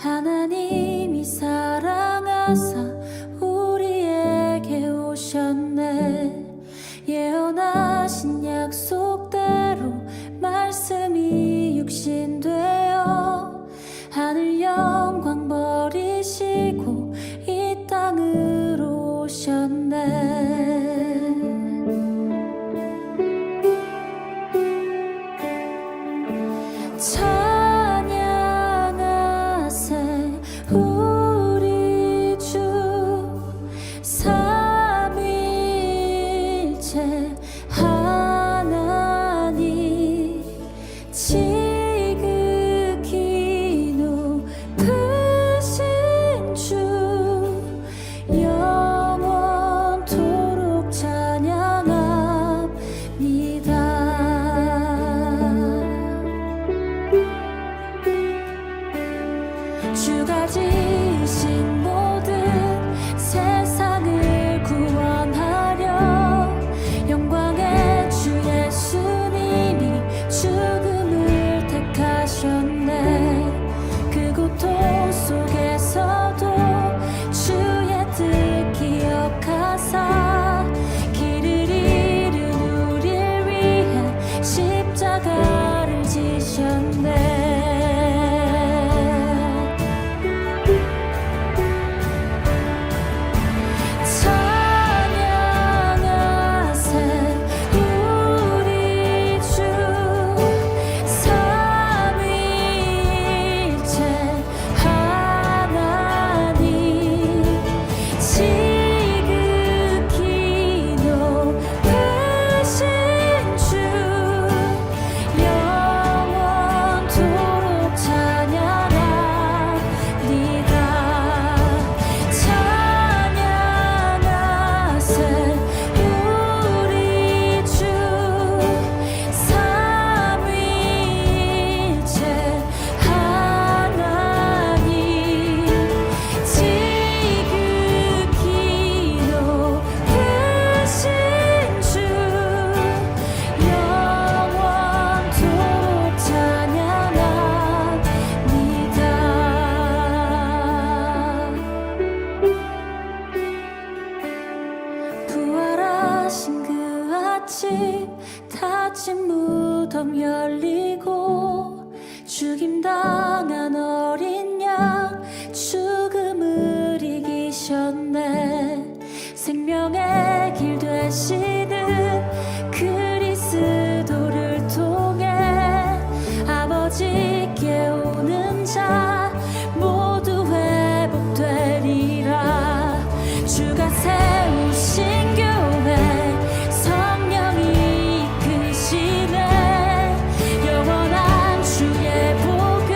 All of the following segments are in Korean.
하나님이 사랑하사 우리에게 오셨네. 예언하신 약속대로 말씀이 육신되어 하늘 영광 버리시고 이 땅으로 오셨네. 찬양하세 우리 주 삼위일체 하나님 지극히 높으신 주 영원토록 찬양합니다. 주가 지으신 모든 세상을 구원하려 영광의 주 예수님이 죽음을 택하셨네. 그 고통 속에서도 주의 뜻 기억하사 길을 잃은 우릴 위해 십자가를 지셨네. 부활하신 그 아침 닫힌 무덤 열리고 죽임당한 어린 양 죽음을 이기셨네. 생명의 길 되시는 그리스도를 통해 아버지께 오는 자 모두 회복되리라. 주가 세우신 교회 성령이 이끄시네. 영원한 주의 복음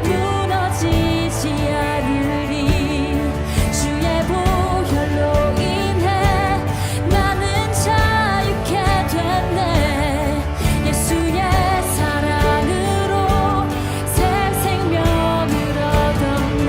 무너지지 않으리. 주의 보혈로 인해 나는 자유케 됐네. 예수의 사랑으로 새 생명을 얻었네.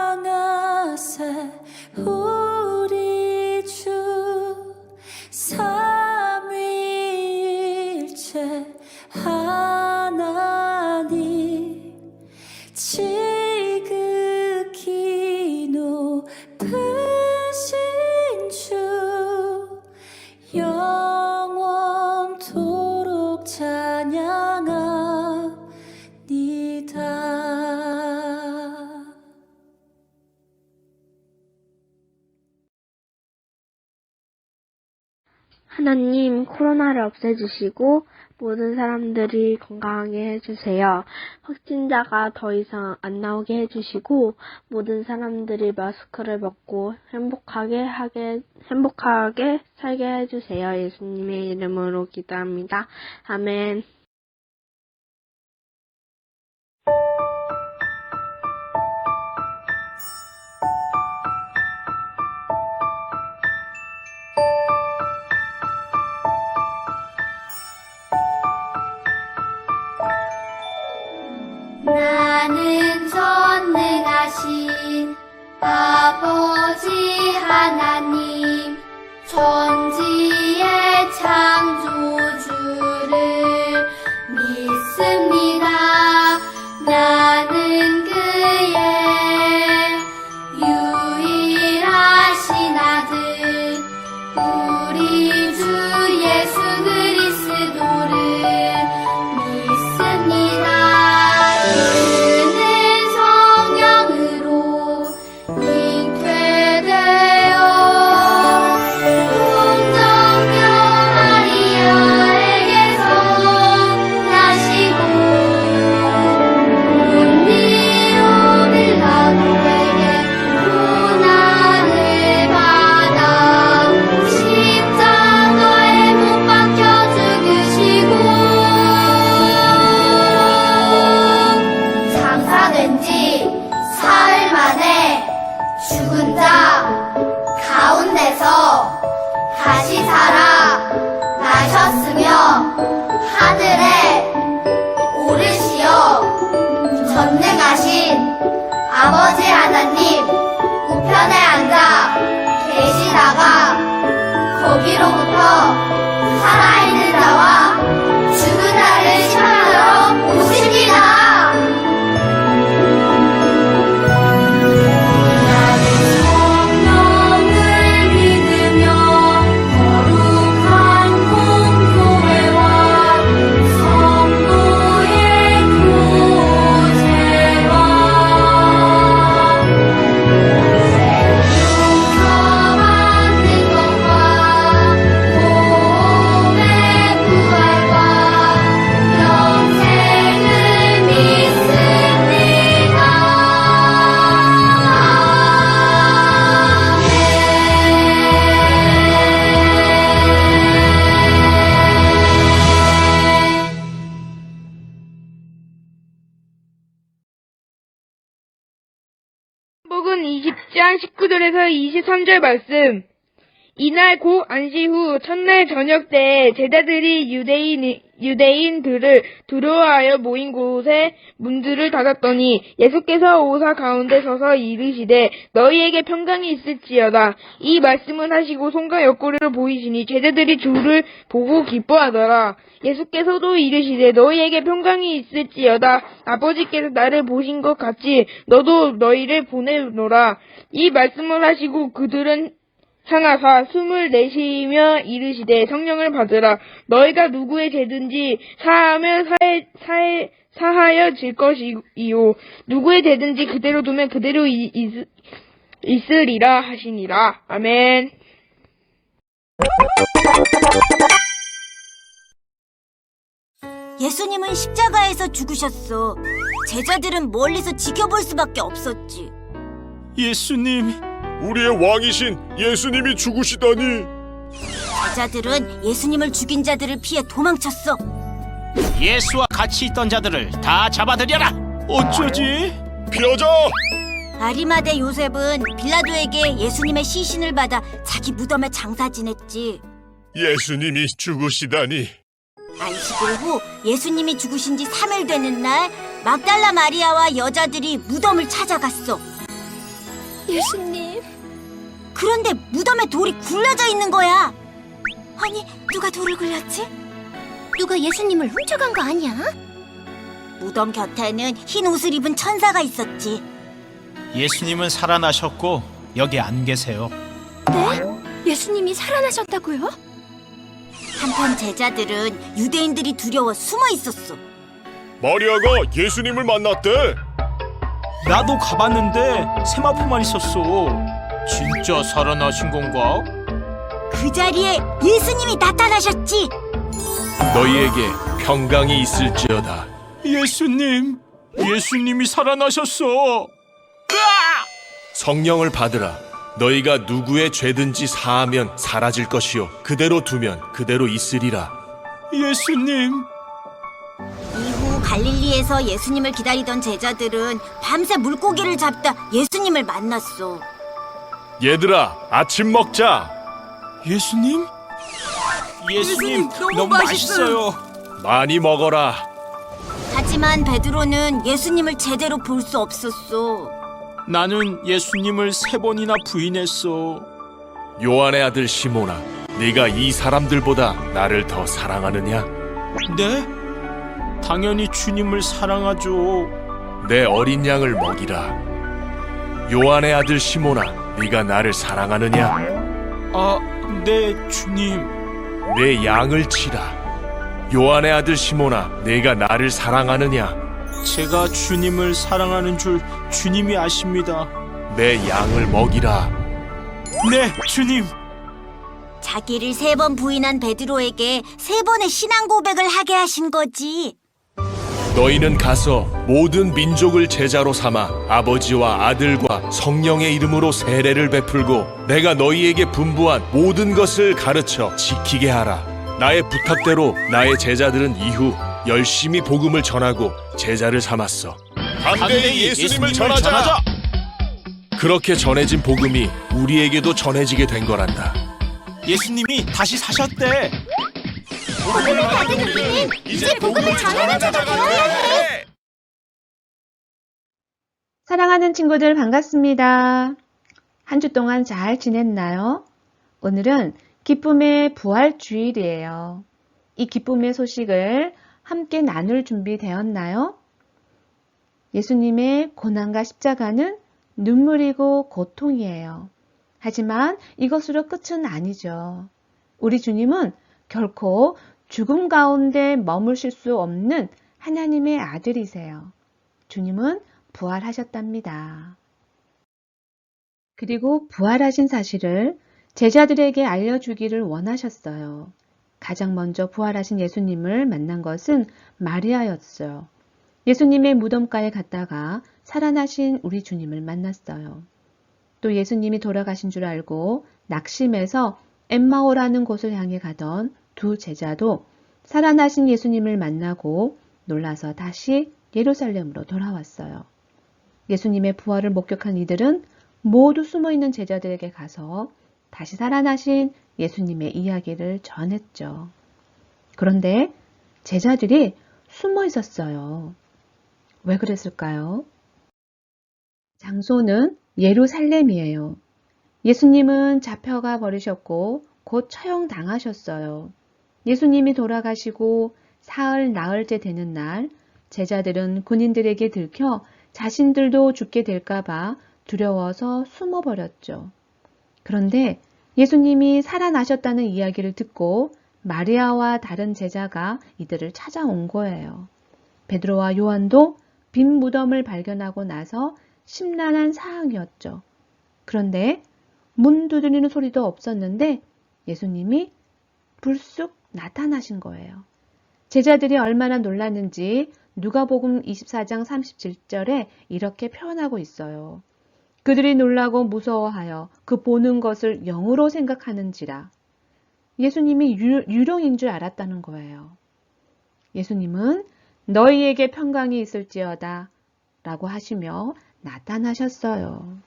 찬양하세 우리 주 삼위일체 하나님 지극히 높으신 주 하나님, 코로나를 없애주시고 모든 사람들이 건강하게 해주세요. 확진자가 더 이상 안 나오게 해주시고 모든 사람들이 마스크를 벗고 행복하게 살게 해주세요. 예수님의 이름으로 기도합니다. 아멘. 나는 전능하신 아버지 하나님 천지의 창조주를 믿습니다. 나는 그의 유일하신 아들 우리 주 예수 그리스도를 믿습니다. 그는 성령으로 잉태되어 동정녀 마리아에게서 나시고 본디오 빌라도에게 고난을 받아 십자가에 못 박혀 죽으시고 장사된 지 사흘 만에 죽은 자 가운데서 다시 살아 나셨으며 하늘에 오르시어 전능하신 아버지 하나님 우편에 앉아 계시다가 거기로부터 살아있는 자와 죽은 자를 심판하러 오십니다. 나는 성령을 믿으며 거룩한 공교회와 성도의 교제와 용서받는 것과 몸의 부활과 영생을 믿습니다. 복음 20장 19절에서 23절 말씀. 이날 곧 안식 후 첫날 저녁 때에 제자들이 유대인들을 두려워하여 모인 곳에 문들을 닫았더니 예수께서 오사 가운데 서서 이르시되 너희에게 평강이 있을지어다. 이 말씀을 하시고 손과 옆구리를 보이시니 제자들이 주를 보고 기뻐하더라. 예수께서도 이르시되 너희에게 평강이 있을지어다. 아버지께서 나를 보신 것 같이 너도 너희를 보내노라. 이 말씀을 하시고 그들은 향하사 숨을 내쉬며 이르시되 성령을 받으라. 너희가 누구의 죄든지 사하여질 것이요 누구의 죄든지 그대로 두면 그대로 있으리라 하시니라. 아멘. 예수님은 십자가에서 죽으셨어. 제자들은 멀리서 지켜볼 수밖에 없었지. 예수님, 우리의 왕이신 예수님이 죽으시다니. 제자들은 예수님을 죽인 자들을 피해 도망쳤어. 예수와 같이 있던 자들을 다 잡아들여라. 어쩌지? 피하자! 아리마대 요셉은 빌라도에게 예수님의 시신을 받아 자기 무덤에 장사 지냈지. 예수님이 죽으시다니. 안식일 후 예수님이 죽으신 지 3일 되는 날 막달라 마리아와 여자들이 무덤을 찾아갔어. 예수님, 그런데 무덤에 돌이 굴려져 있는 거야. 아니, 누가 돌을 굴렸지? 누가 예수님을 훔쳐간 거 아니야? 무덤 곁에는 흰 옷을 입은 천사가 있었지. 예수님은 살아나셨고 여기 안 계세요. 네? 예수님이 살아나셨다고요? 한편 제자들은 유대인들이 두려워 숨어 있었어. 마리아가 예수님을 만났대. 나도 가봤는데 세마포만 있었어. 진짜 살아나신 건가? 그 자리에 예수님이 나타나셨지. 너희에게 평강이 있을지어다. 예수님이 살아나셨어. 성령을 받으라. 너희가 누구의 죄든지 사하면 사라질 것이요 그대로 두면 그대로 있으리라. 예수님. 이후 갈릴리에서 예수님을 기다리던 제자들은 밤새 물고기를 잡다 예수님을 만났어. 얘들아, 아침 먹자. 예수님 너무 맛있어요. 많이 먹어라. 하지만 베드로는 예수님을 제대로 볼 수 없었어. 나는 예수님을 3번이나 부인했어. 요한의 아들 시몬아, 네가 이 사람들보다 나를 더 사랑하느냐? 네? 당연히 주님을 사랑하죠. 내 어린 양을 먹이라. 요한의 아들 시몬아, 네가 나를 사랑하느냐? 아, 네, 주님. 내 양을 치라. 요한의 아들 시몬아, 네가 나를 사랑하느냐? 제가 주님을 사랑하는 줄 주님이 아십니다. 내 양을 먹이라. 네, 주님. 자기를 3번 부인한 베드로에게 3번의 신앙 고백을 하게 하신 거지. 너희는 가서 모든 민족을 제자로 삼아 아버지와 아들과 성령의 이름으로 세례를 베풀고 내가 너희에게 분부한 모든 것을 가르쳐 지키게 하라. 나의 부탁대로 나의 제자들은 이후 열심히 복음을 전하고 제자를 삼았어. 담대히 예수님을 전하자. 그렇게 전해진 복음이 우리에게도 전해지게 된 거란다. 예수님이 다시 사셨대. 복음을 받은 우리는 이제 복음을 전하는 자가 되어야 해. 사랑하는 친구들 반갑습니다. 한 주 동안 잘 지냈나요? 오늘은 기쁨의 부활 주일이에요. 이 기쁨의 소식을 함께 나눌 준비 되었나요? 예수님의 고난과 십자가는 눈물이고 고통이에요. 하지만 이것으로 끝은 아니죠. 우리 주님은 결코 죽음 가운데 머무실 수 없는 하나님의 아들이세요. 주님은 부활하셨답니다. 그리고 부활하신 사실을 제자들에게 알려주기를 원하셨어요. 가장 먼저 부활하신 예수님을 만난 것은 마리아였어요. 예수님의 무덤가에 갔다가 살아나신 우리 주님을 만났어요. 또 예수님이 돌아가신 줄 알고 낙심해서 엠마오라는 곳을 향해 가던 두 제자도 살아나신 예수님을 만나고 놀라서 다시 예루살렘으로 돌아왔어요. 예수님의 부활을 목격한 이들은 모두 숨어있는 제자들에게 가서 다시 살아나신 예수님의 이야기를 전했죠. 그런데 제자들이 숨어 있었어요. 왜 그랬을까요? 장소는 예루살렘이에요. 예수님은 잡혀가 버리셨고 곧 처형당하셨어요. 예수님이 돌아가시고 사흘 나흘째 되는 날 제자들은 군인들에게 들켜 자신들도 죽게 될까봐 두려워서 숨어버렸죠. 그런데 예수님이 살아나셨다는 이야기를 듣고 마리아와 다른 제자가 이들을 찾아온 거예요. 베드로와 요한도 빈 무덤을 발견하고 나서 심란한 상황이었죠. 그런데 문 두드리는 소리도 없었는데 예수님이 불쑥 나타나신 거예요. 제자들이 얼마나 놀랐는지 누가복음 24장 37절에 이렇게 표현하고 있어요. 그들이 놀라고 무서워하여 그 보는 것을 영으로 생각하는지라. 예수님이 유령인 줄 알았다는 거예요. 예수님은 너희에게 평강이 있을지어다 라고 하시며 나타나셨어요.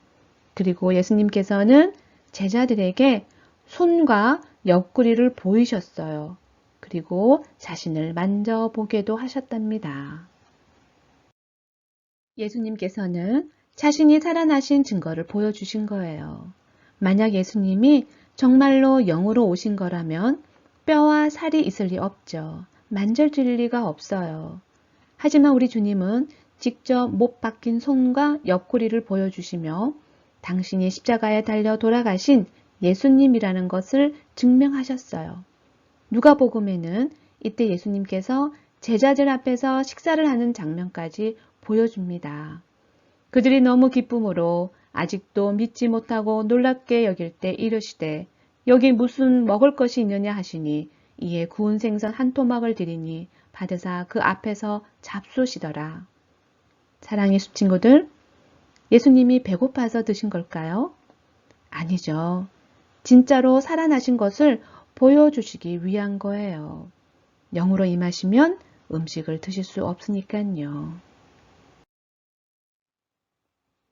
그리고 예수님께서는 제자들에게 손과 옆구리를 보이셨어요. 그리고 자신을 만져보게도 하셨답니다. 예수님께서는 자신이 살아나신 증거를 보여주신 거예요. 만약 예수님이 정말로 영으로 오신 거라면 뼈와 살이 있을 리 없죠. 만져질 리가 없어요. 하지만 우리 주님은 직접 못 박힌 손과 옆구리를 보여주시며 당신이 십자가에 달려 돌아가신 예수님이라는 것을 증명하셨어요. 누가복음에는 이때 예수님께서 제자들 앞에서 식사를 하는 장면까지 보여줍니다. 그들이 너무 기쁨으로 아직도 믿지 못하고 놀랍게 여길 때 이르시되 여기 무슨 먹을 것이 있느냐 하시니 이에 구운 생선 한 토막을 드리니 받으사 그 앞에서 잡수시더라. 사랑의 숲친구들, 예수님이 배고파서 드신 걸까요? 아니죠. 진짜로 살아나신 것을 보여주시기 위한 거예요. 영으로 임하시면 음식을 드실 수 없으니까요.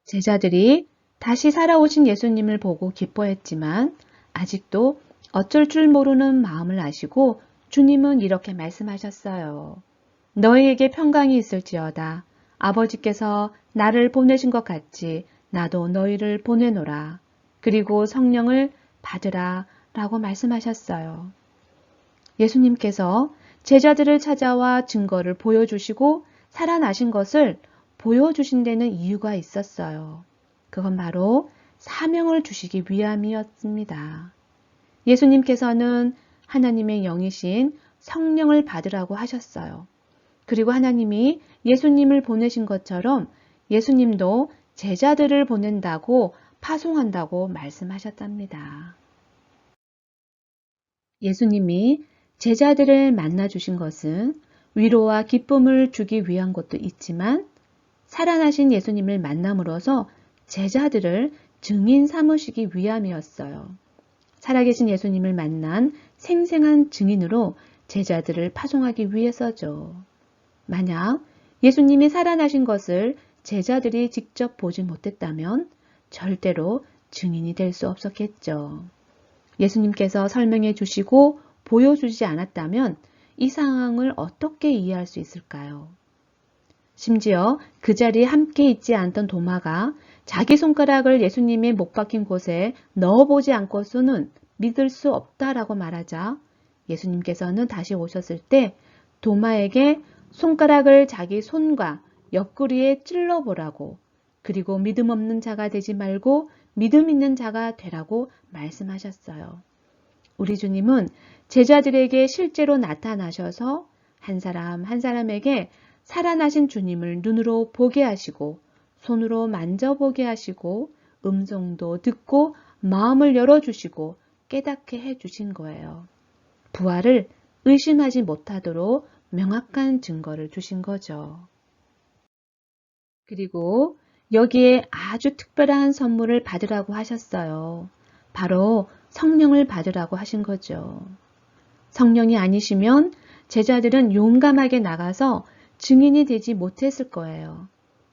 제자들이 다시 살아오신 예수님을 보고 기뻐했지만 아직도 어쩔 줄 모르는 마음을 아시고 주님은 이렇게 말씀하셨어요. 너희에게 평강이 있을지어다. 아버지께서 나를 보내신 것 같이 나도 너희를 보내노라. 그리고 성령을 받으라 라고 말씀하셨어요. 예수님께서 제자들을 찾아와 증거를 보여주시고 살아나신 것을 보여주신 데는 이유가 있었어요. 그건 바로 사명을 주시기 위함이었습니다. 예수님께서는 하나님의 영이신 성령을 받으라고 하셨어요. 그리고 하나님이 예수님을 보내신 것처럼 예수님도 제자들을 보낸다고 파송한다고 말씀하셨답니다. 예수님이 제자들을 만나 주신 것은 위로와 기쁨을 주기 위한 것도 있지만 살아나신 예수님을 만남으로써 제자들을 증인 삼으시기 위함이었어요. 살아계신 예수님을 만난 생생한 증인으로 제자들을 파송하기 위해서죠. 만약 예수님이 살아나신 것을 제자들이 직접 보지 못했다면 절대로 증인이 될 수 없었겠죠. 예수님께서 설명해 주시고 보여주지 않았다면 이 상황을 어떻게 이해할 수 있을까요? 심지어 그 자리에 함께 있지 않던 도마가 자기 손가락을 예수님의 못 박힌 곳에 넣어보지 않고서는 믿을 수 없다라고 말하자 예수님께서는 다시 오셨을 때 도마에게 손가락을 자기 손과 옆구리에 찔러보라고 그리고 믿음 없는 자가 되지 말고 믿음 있는 자가 되라고 말씀하셨어요. 우리 주님은 제자들에게 실제로 나타나셔서 한 사람 한 사람에게 살아나신 주님을 눈으로 보게 하시고 손으로 만져보게 하시고 음성도 듣고 마음을 열어주시고 깨닫게 해주신 거예요. 부활을 의심하지 못하도록 명확한 증거를 주신 거죠. 그리고 여기에 아주 특별한 선물을 받으라고 하셨어요. 바로 성령을 받으라고 하신 거죠. 성령이 아니시면 제자들은 용감하게 나가서 증인이 되지 못했을 거예요.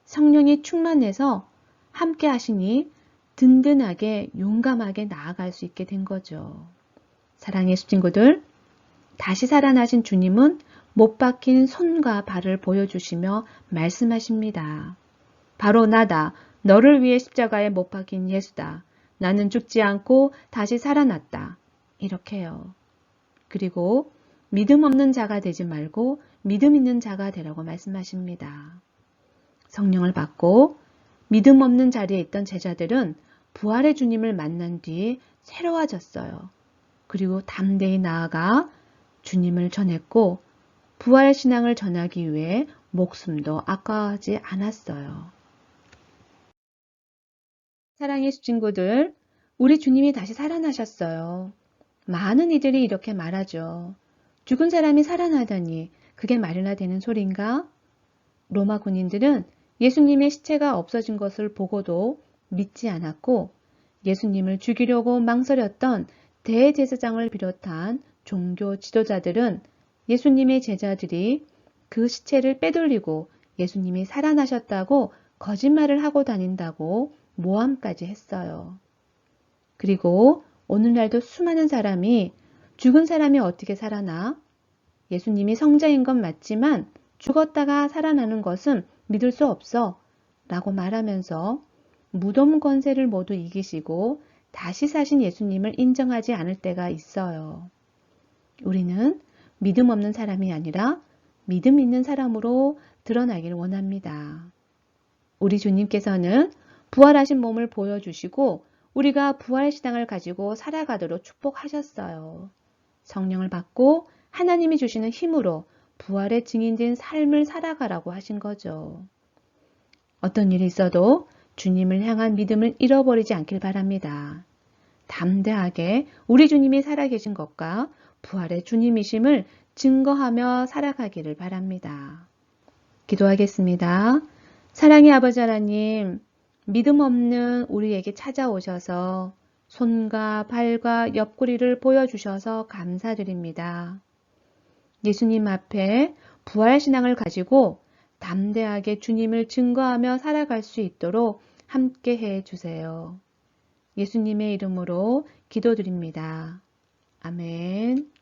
성령이 충만해서 함께 하시니 든든하게 용감하게 나아갈 수 있게 된 거죠. 사랑의 숲친구들, 다시 살아나신 주님은 못 박힌 손과 발을 보여주시며 말씀하십니다. 바로 나다. 너를 위해 십자가에 못 박힌 예수다. 나는 죽지 않고 다시 살아났다. 이렇게요. 그리고 믿음 없는 자가 되지 말고 믿음 있는 자가 되라고 말씀하십니다. 성령을 받고 믿음 없는 자리에 있던 제자들은 부활의 주님을 만난 뒤 새로워졌어요. 그리고 담대히 나아가 주님을 전했고 부활 신앙을 전하기 위해 목숨도 아까워하지 않았어요. 사랑의 친구들, 우리 주님이 다시 살아나셨어요. 많은 이들이 이렇게 말하죠. 죽은 사람이 살아나다니 그게 말이나 되는 소린가? 로마 군인들은 예수님의 시체가 없어진 것을 보고도 믿지 않았고 예수님을 죽이려고 망설였던 대제사장을 비롯한 종교 지도자들은 예수님의 제자들이 그 시체를 빼돌리고 예수님이 살아나셨다고 거짓말을 하고 다닌다고 모함까지 했어요. 그리고 오늘날도 수많은 사람이 죽은 사람이 어떻게 살아나? 예수님이 성자인 건 맞지만 죽었다가 살아나는 것은 믿을 수 없어 라고 말하면서 무덤 권세를 모두 이기시고 다시 사신 예수님을 인정하지 않을 때가 있어요. 우리는 믿음 없는 사람이 아니라 믿음 있는 사람으로 드러나길 원합니다. 우리 주님께서는 부활하신 몸을 보여주시고 우리가 부활신앙을 가지고 살아가도록 축복하셨어요. 성령을 받고 하나님이 주시는 힘으로 부활의 증인된 삶을 살아가라고 하신 거죠. 어떤 일이 있어도 주님을 향한 믿음을 잃어버리지 않길 바랍니다. 담대하게 우리 주님이 살아계신 것과 부활의 주님이심을 증거하며 살아가기를 바랍니다. 기도하겠습니다. 사랑의 아버지 하나님, 믿음 없는 우리에게 찾아오셔서 손과 발과 옆구리를 보여주셔서 감사드립니다. 예수님 앞에 부활신앙을 가지고 담대하게 주님을 증거하며 살아갈 수 있도록 함께 해 주세요. 예수님의 이름으로 기도드립니다. 아멘.